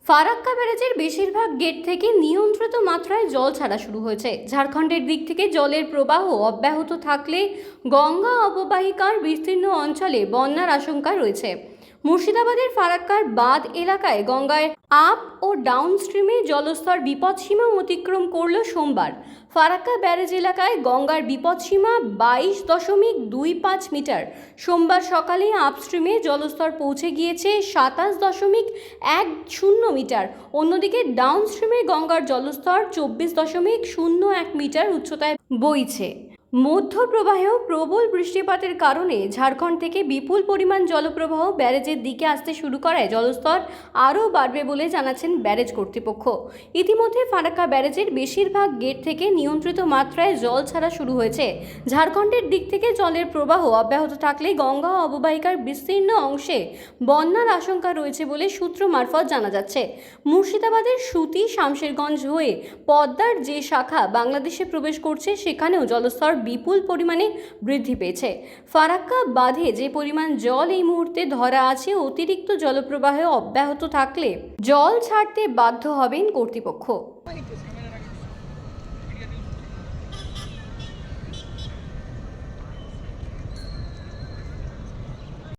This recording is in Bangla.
ফারাক্কা ব্যারেজের বেশিরভাগ গেট থেকে নিয়ন্ত্রিত মাত্রায় জল ছাড়া শুরু হয়েছে। ঝাড়খণ্ডের দিক থেকে জলের প্রবাহ অব্যাহত থাকলে গঙ্গা অববাহিকার বিস্তীর্ণ অঞ্চলে বন্যার আশঙ্কা রয়েছে। মুর্শিদাবাদের ফারাক্কার বাঁধ এলাকায় গঙ্গায় আপ ও ডাউন স্ট্রিমে জলস্তর বিপদসীমা অতিক্রম করল সোমবার। ফারাক্কা ব্যারেজ এলাকায় গঙ্গার বিপদসীমা 22.25 মিটার। সোমবার সকালে আপস্ট্রিমে জলস্তর পৌঁছে গিয়েছে 27.10 মিটার। অন্যদিকে ডাউনস্ট্রিমে গঙ্গার জলস্তর 24.01 মিটার উচ্চতায় বইছে। মধ্যপ্রবাহেও প্রবল বৃষ্টিপাতের কারণে ঝাড়খণ্ড থেকে বিপুল পরিমাণ জলপ্রবাহ ব্যারেজের দিকে আসতে শুরু করায় জলস্তর আরও বাড়বে বলে জানাচ্ছেন ব্যারেজ কর্তৃপক্ষ। ইতিমধ্যে ফারাক্কা ব্যারেজের বেশিরভাগ গেট থেকে নিয়ন্ত্রিত মাত্রায় জল ছাড়া শুরু হয়েছে। ঝাড়খণ্ডের দিক থেকে জলের প্রবাহ অব্যাহত থাকলে গঙ্গা অববাহিকার বিস্তীর্ণ অংশে বন্যার আশঙ্কা রয়েছে বলে সূত্র মারফত জানা যাচ্ছে। মুর্শিদাবাদের সুতি শামশেরগঞ্জ হয়ে পদ্মার যে শাখা বাংলাদেশে প্রবেশ করছে সেখানেও জলস্তর বিপুল পরিমাণে বৃদ্ধি পেয়েছে। ফারাক্কা বাঁধে যে পরিমাণ জল এই মুহূর্তে ধরা আছে, অতিরিক্ত জলপ্রবাহ অব্যাহত থাকলে জল ছাড়তে বাধ্য হবেন কর্তৃপক্ষ।